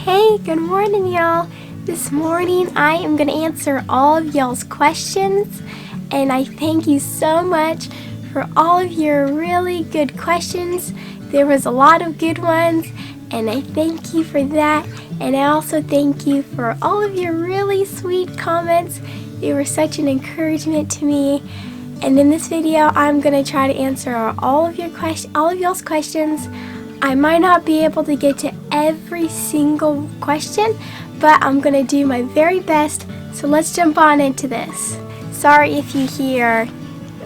Hey, good morning, y'all. This morning I am going to answer all of y'all's questions, and I thank you so much for all of your really good questions. There was a lot of good ones, and I thank you for that. And I also thank you for all of your really sweet comments. They were such an encouragement to me. And in this video, I'm going to try to answer all of y'all's questions. I might not be able to get to every single question, but I'm going to do my very best. So let's jump on into this. Sorry if you hear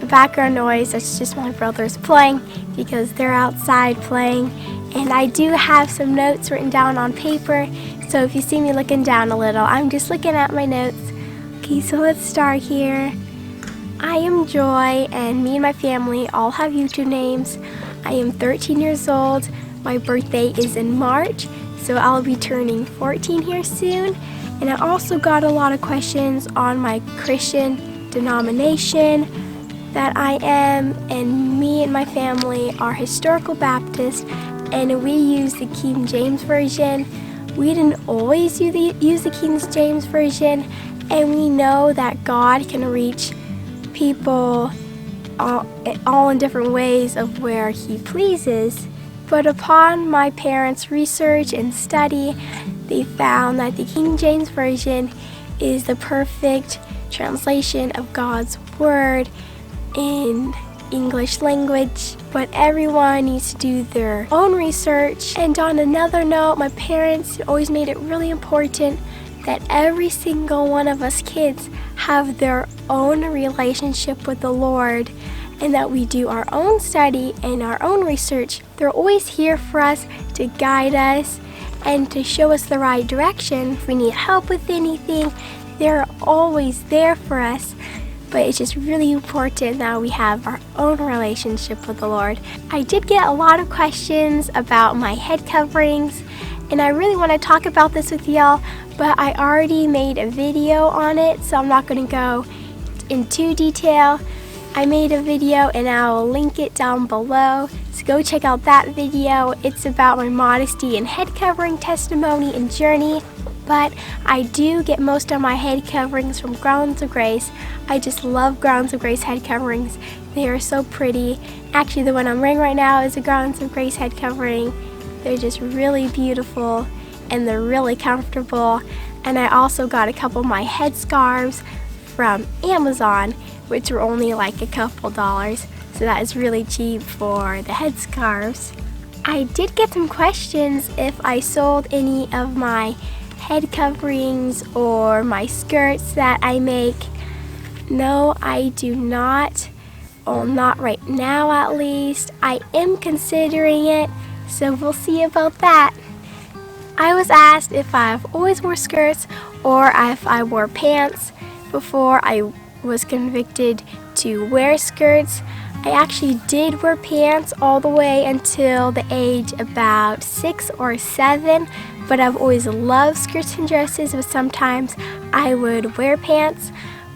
background noise. That's just my brothers playing because they're outside playing. And I do have some notes written down on paper. So if you see me looking down a little, I'm just looking at my notes. Okay, so let's start here. I am Joy, and me and my family all have YouTube names. I am 13 years old. My birthday is in March, so I'll be turning 14 here soon. And I also got a lot of questions on my Christian denomination that I am, and me and my family are historical Baptists, and we use the King James Version. We didn't always use the King James Version, and we know that God can reach people all in different ways of where He pleases. But upon my parents' research and study, they found that the King James Version is the perfect translation of God's Word in English language. But everyone needs to do their own research. And on another note, my parents always made it really important that every single one of us kids have their own relationship with the Lord, and that we do our own study and our own research. They're always here for us to guide us and to show us the right direction. If we need help with anything, they're always there for us. But it's just really important that we have our own relationship with the Lord. I did get a lot of questions about my head coverings, and I really want to talk about this with y'all, but I already made a video on it, so I'm not going to go into detail. I made a video and I'll link it down below, so go check out that video. It's about my modesty and head covering testimony and journey. But I do get most of my head coverings from Grounds of Grace. I just love Grounds of Grace head coverings. They are so pretty. Actually, the one I'm wearing right now is a Grounds of Grace head covering. They're just really beautiful and they're really comfortable. And I also got a couple of my head scarves from Amazon, which were only like a couple dollars. So that is really cheap for the head scarves. I did get some questions if I sold any of my head coverings or my skirts that I make. No, I do not. Well, not right now at least. I am considering it, so we'll see about that. I was asked if I've always wore skirts or if I wore pants before I was convicted to wear skirts. I actually did wear pants all the way until the age about 6 or 7, but I've always loved skirts and dresses, but sometimes I would wear pants.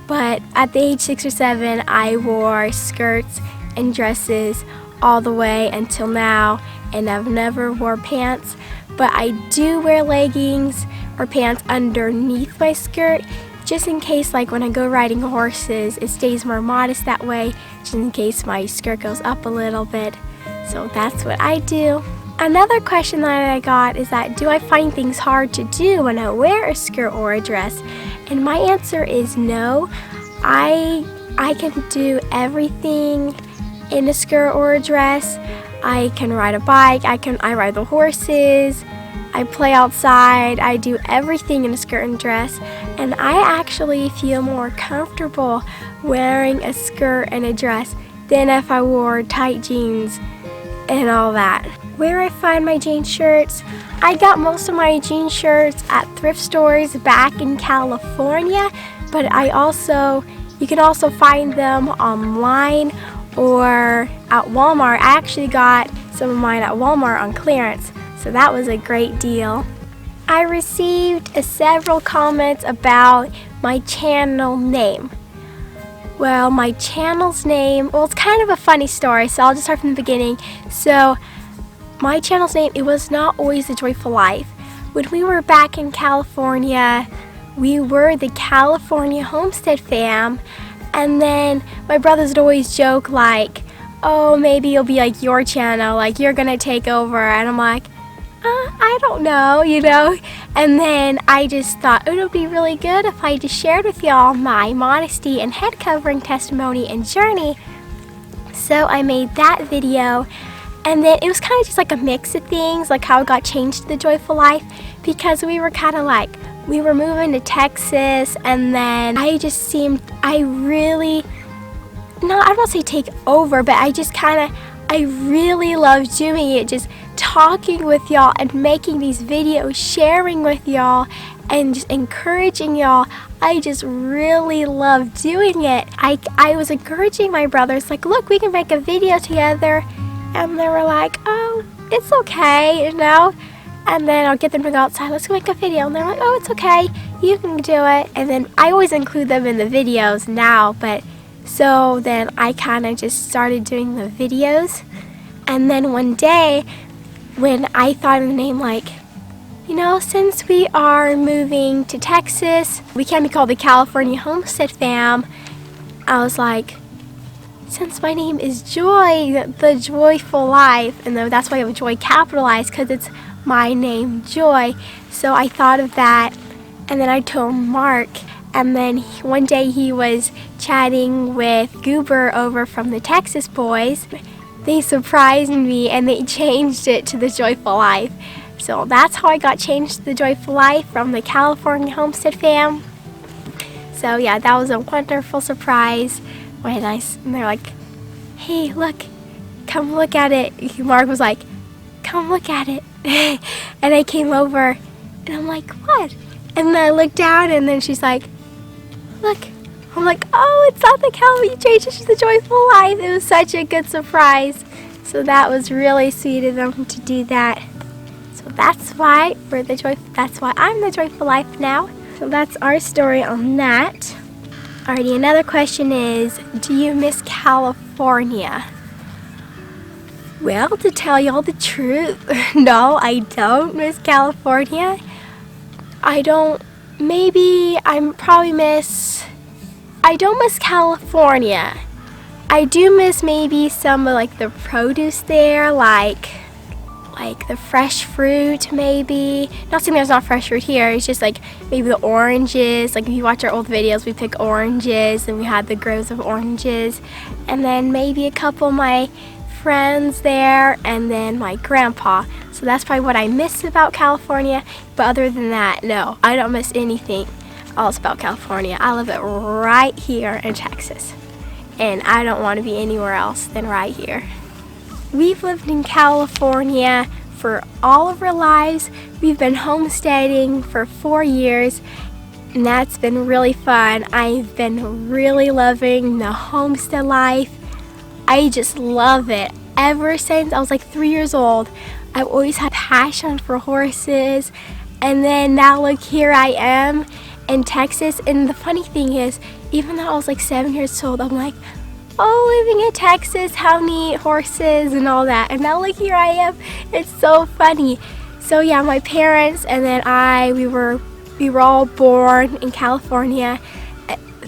But at the age 6 or 7, I wore skirts and dresses all the way until now, and I've never wore pants. But I do wear leggings or pants underneath my skirt, just in case, like when I go riding horses, it stays more modest that way, just in case my skirt goes up a little bit. So that's what I do. Another question that I got is that, do I find things hard to do when I wear a skirt or a dress? And my answer is no. I can do everything in a skirt or a dress. I can ride a bike, I ride the horses, I play outside, I do everything in a skirt and dress, and I actually feel more comfortable wearing a skirt and a dress than if I wore tight jeans and all that. Where I find my jean shirts, I got most of my jean shirts at thrift stores back in California, but you can also find them online or at Walmart. I actually got some of mine at Walmart on clearance, so that was a great deal. I received several comments about my channel name. Well, my channel's name, it's kind of a funny story, so I'll just start from the beginning. So my channel's name, it was not always The Joyful Life. when we were back in California, we were the California Homestead fam, and then my brothers would always joke like, oh, maybe it'll be like your channel, like you're gonna take over, and I'm like, I don't know, you know. And then I just thought it would be really good if I just shared with y'all my modesty and head covering testimony and journey. So I made that video, and then it was kind of just like a mix of things, like how I got changed to the joyful life, because we were kind of like, we were moving to Texas, and then I just seemed, I don't want to say take over, but I really loved doing it, just talking with y'all and making these videos, sharing with y'all and just encouraging y'all. I just really loved doing it. I was encouraging my brothers, like, look, we can make a video together, and they were like, oh, it's okay, you know. And then I'll get them to go outside, let's go make a video, and they're like, oh, it's okay, you can do it. And then I always include them in the videos now, but so then I kind of just started doing the videos. And then one day when I thought of the name, like, you know, since we are moving to Texas, we can't be called the California Homestead fam. I was like, since my name is Joy, the joyful life, and that's why I have Joy capitalized, because it's my name, Joy. So I thought of that, and then I told Mark, and then one day he was chatting with Goober over from the Texas boys. They surprised me and they changed it to the Joyful Life. So that's how I got changed to the Joyful Life from the California Homestead fam. So yeah, that was a wonderful surprise when they're like, hey, look, come look at it. Mark was like, come look at it. And I came over and I'm like, what? And then I looked down and then she's like, look. I'm like, oh, it's not the California, you changed it to the Joyful Life. It was such a good surprise. So that was really sweet of them to do that. So that's why I'm the Joyful Life now. So that's our story on that. Alrighty, another question is, do you miss California? Well, to tell y'all the truth, no, I don't miss California. I don't miss California. I do miss maybe some of like the produce there, like the fresh fruit maybe. Not saying there's not fresh fruit here, it's just like maybe the oranges. Like if you watch our old videos, we pick oranges and we had the groves of oranges. And then maybe a couple of my friends there, and then my grandpa. So that's probably what I miss about California. But other than that, no, I don't miss anything else about California. I love it right here in Texas, and I don't want to be anywhere else than right here. We've lived in California for all of our lives. We've been homesteading for 4 years, and that's been really fun. I've been really loving the homestead life. I just love it. Ever since I was like 3 years old, I've always had passion for horses, and then now look, here I am in Texas. And the funny thing is, even though I was like 7 years old, I'm like, oh, living in Texas, how neat, horses and all that. And now like here I am. It's so funny. So yeah, my parents and then we were all born in California,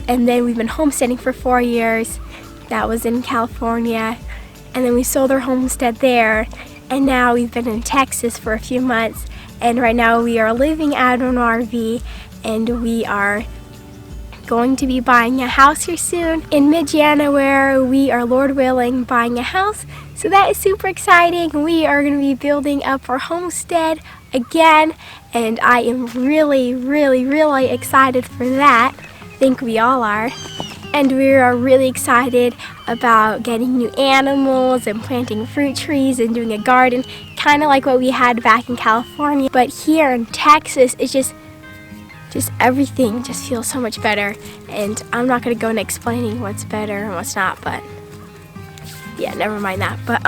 and then we've been homesteading for 4 years. That was in California, and then we sold our homestead there, and now we've been in Texas for a few months, and right now we are living out of an RV, and we are going to be buying a house here soon. In mid-January, we are, Lord willing, buying a house. So that is super exciting. We are going to be building up our homestead again, and I am really, really, really excited for that. I think we all are. And we are really excited about getting new animals and planting fruit trees and doing a garden, kind of like what we had back in California. But here in Texas, it's just everything just feels so much better. And I'm not going to go into explaining what's better and what's not, but yeah, never mind that. But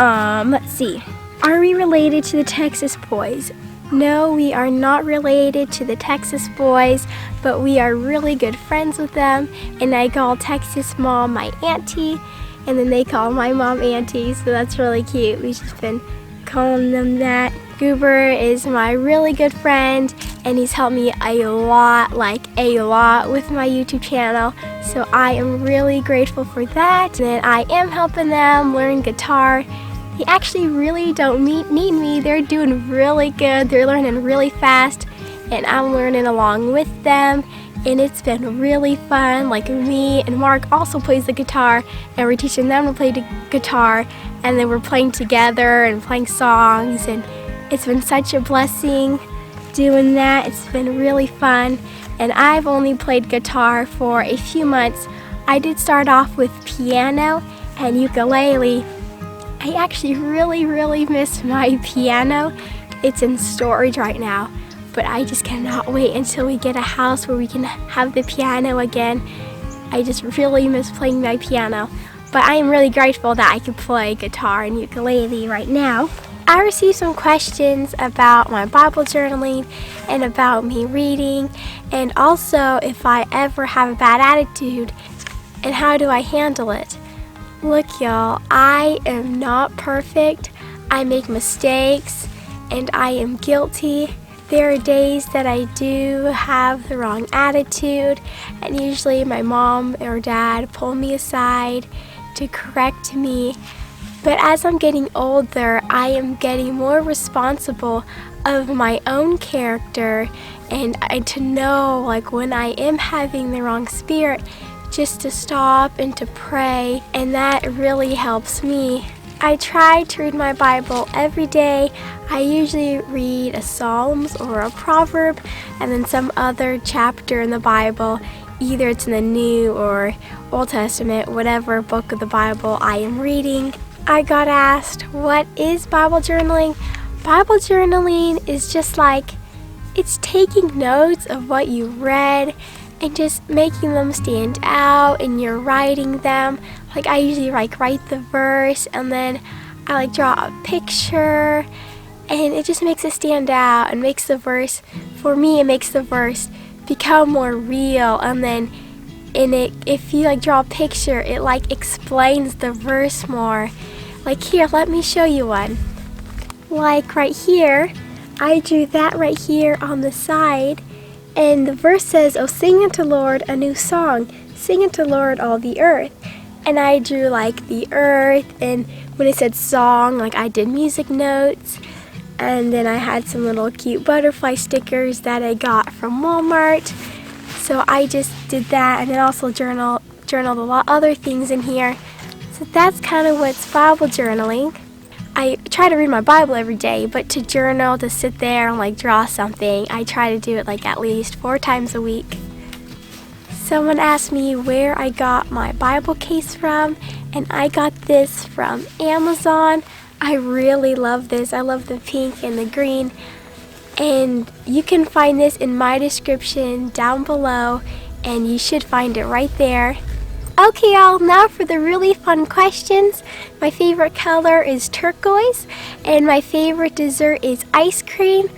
let's see. Are we related to the Texas boys? No, we are not related to the Texas boys, but we are really good friends with them, and I call Texas mom my auntie, and then they call my mom auntie, so that's really cute. We've just been calling them that. Goober is my really good friend, and he's helped me a lot with my YouTube channel. So I am really grateful for that. And I am helping them learn guitar. They actually really don't need me. They're doing really good. They're learning really fast, and I'm learning along with them. And it's been really fun. Like, me and Mark also plays the guitar, and we're teaching them to play the guitar, and then we're playing together and playing songs, and it's been such a blessing doing that. It's been really fun, and I've only played guitar for a few months. I did start off with piano and ukulele. I actually really miss my piano. It's in storage right now, but I just cannot wait until we get a house where we can have the piano again. I just really miss playing my piano, but I am really grateful that I can play guitar and ukulele right now. I received some questions about my Bible journaling and about me reading, and also if I ever have a bad attitude and how do I handle it. Look, y'all, I am not perfect. I make mistakes and I am guilty. There are days that I do have the wrong attitude, and usually my mom or dad pull me aside to correct me. But as I'm getting older, I am getting more responsible of my own character, and to know, like, when I am having the wrong spirit, just to stop and to pray, and that really helps me. I try to read my Bible every day. I usually read a Psalms or a proverb, and then some other chapter in the Bible. Either it's in the New or Old Testament, whatever book of the Bible I am reading. I got asked, what is Bible journaling? Bible journaling is just like, it's taking notes of what you read and just making them stand out, and you're writing them. Like, I usually write the verse, and then I draw a picture, and it just makes it stand out and makes the verse, for me, it makes the verse become more real. And then if you draw a picture, it explains the verse more. Like, here, let me show you one. Like right here, I drew that right here on the side, and the verse says, "Oh, sing unto Lord a new song, sing unto Lord all the earth." And I drew the earth, and when it said song, I did music notes, and then I had some little cute butterfly stickers that I got from Walmart. So I just did that, and then also journaled a lot of other things in here. So that's kind of what's Bible journaling. I try to read my Bible every day, but to journal, to sit there and draw something, I try to do it at least 4 times a week. Someone asked me where I got my Bible case from, and I got this from Amazon. I really love this. I love the pink and the green. And you can find this in my description down below, and you should find it right there. Okay, y'all, now for the really fun questions. My favorite color is turquoise, and my favorite dessert is ice cream,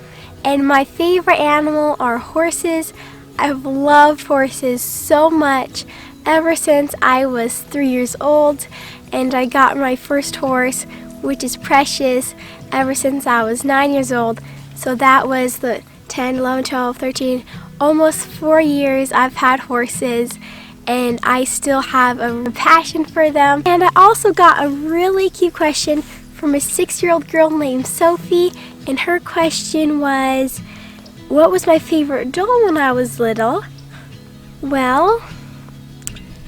and my favorite animal are horses. I've loved horses so much ever since I was 3 years old, and I got my first horse, which is Precious, ever since I was 9 years old. So that was the 10, 11, 12, 13, almost 4 years I've had horses, and I still have a passion for them. And I also got a really cute question from a 6-year-old girl named Sophie, and her question was, what was my favorite doll when I was little? Well,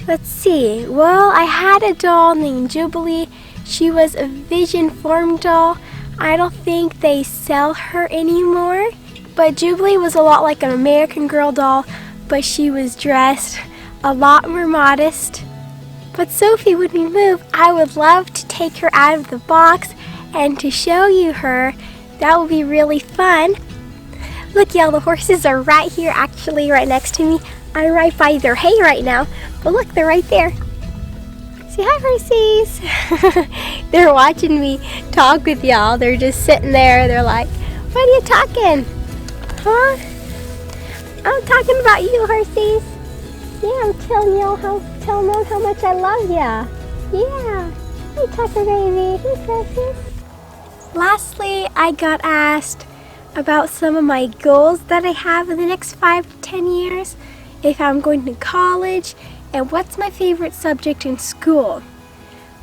let's see. Well, I had a doll named Jubilee. She was a Vision Form doll. I don't think they sell her anymore, but Jubilee was a lot like an American Girl doll, but she was dressed a lot more modest. But Sophie, when we move, I would love to take her out of the box and to show you her. That would be really fun. Look, y'all, the horses are right here, actually right next to me. I'm right by their hay right now, but look, they're right there. Say hi, horsies. They're watching me talk with y'all. They're just sitting there. They're like, what are you talking? Huh? I'm talking about you, horsies. Yeah, I'm telling them how much I love ya. Yeah. Hey, Tucker baby. Hey, Precious. Lastly, I got asked about some of my goals that I have in the next 5 to 10 years, if I'm going to college, and what's my favorite subject in school.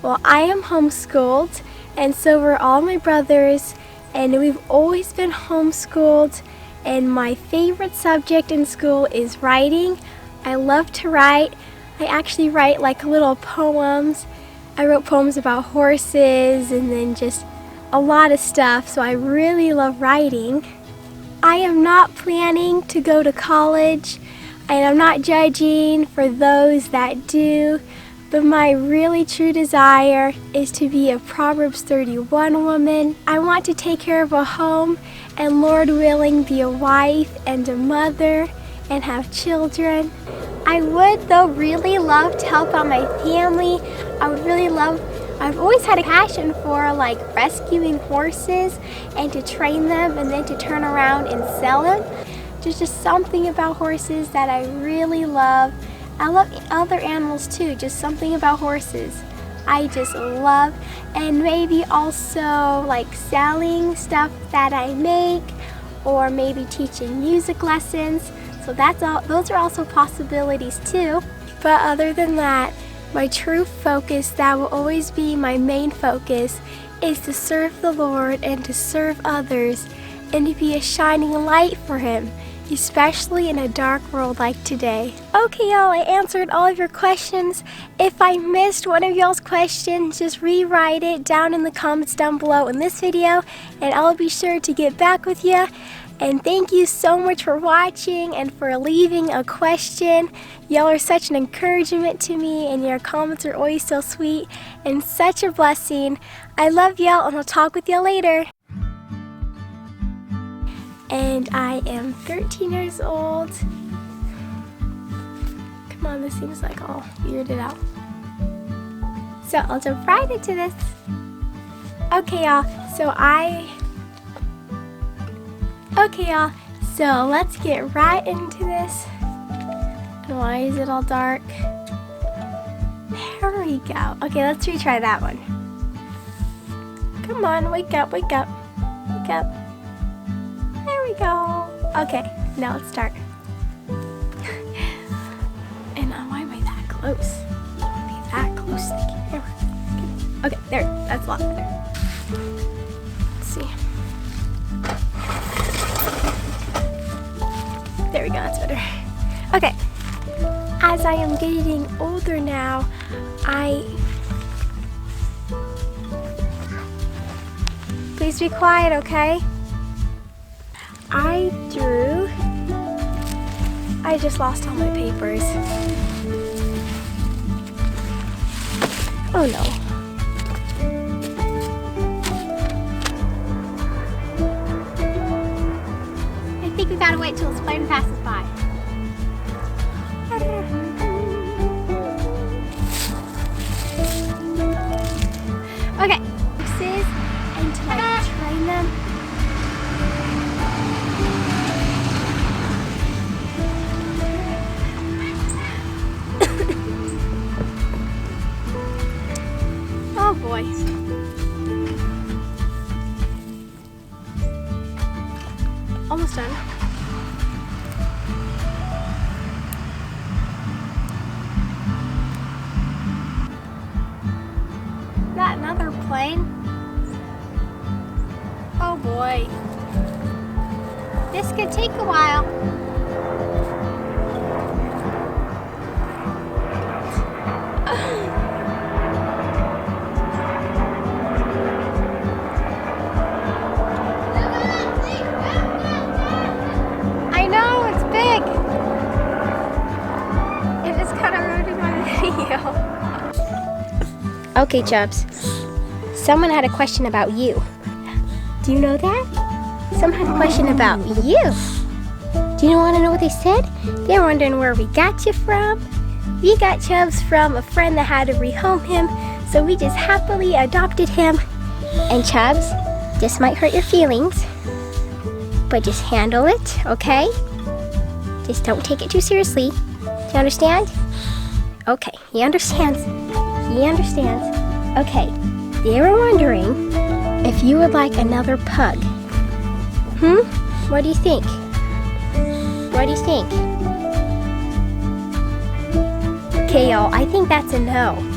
Well, I am homeschooled, and so were all my brothers, and we've always been homeschooled, and my favorite subject in school is writing. I love to write. I actually write like little poems. I wrote poems about horses and then just a lot of stuff, so I really love writing. I am not planning to go to college, and I'm not judging for those that do, but my really true desire is to be a Proverbs 31 woman. I want to take care of a home and, Lord willing, be a wife and a mother and have children. I would though really love to help out my family. I've always had a passion for like rescuing horses and to train them and then to turn around and sell them. There's just something about horses that I really love. I love other animals too, just something about horses I just love. And maybe also like selling stuff that I make, or maybe teaching music lessons. So those are also possibilities too. But other than that, my true focus, that will always be my main focus, is to serve the Lord and to serve others and to be a shining light for Him, especially in a dark world like today. Okay, y'all, I answered all of your questions. If I missed one of y'all's questions, just rewrite it down in the comments down below in this video, and I'll be sure to get back with you. And thank you so much for watching and for leaving a question. Y'all are such an encouragement to me, and your comments are always so sweet and such a blessing. I love y'all, and I'll talk with y'all later. And I am 13 years old. Come on, this seems like all weirded out. So I'll jump right into this. Okay, y'all, so let's get right into this. And why is it all dark? There we go. Okay, let's retry that one. Come on, wake up, wake up, wake up. There we go. Okay, now let's start. And why am I that close? I don't want to be that close to the camera. Okay, there, that's a lot better. Let's see. There we go, that's better. Okay, as I am getting older now, please be quiet, okay? I just lost all my papers. Oh no. I think we gotta wait till this plane passes by. Okay, this is until I train them. Oh boy. Almost done. Is that another plane? Oh boy. This could take a while. I know, it's big. It just kind of ruined my video. Okay, Chubs. Someone had a question about you. Do you know that? Someone had a question about you. Do you want to know what they said? They were wondering where we got you from. We got Chubs from a friend that had to rehome him, so we just happily adopted him. And Chubs, this might hurt your feelings, but just handle it, okay? Just don't take it too seriously. Do you understand? Okay, he understands. He understands. Okay, they were wondering if you would like another pug. What do you think? What do you think? Okay, y'all, I think that's a no.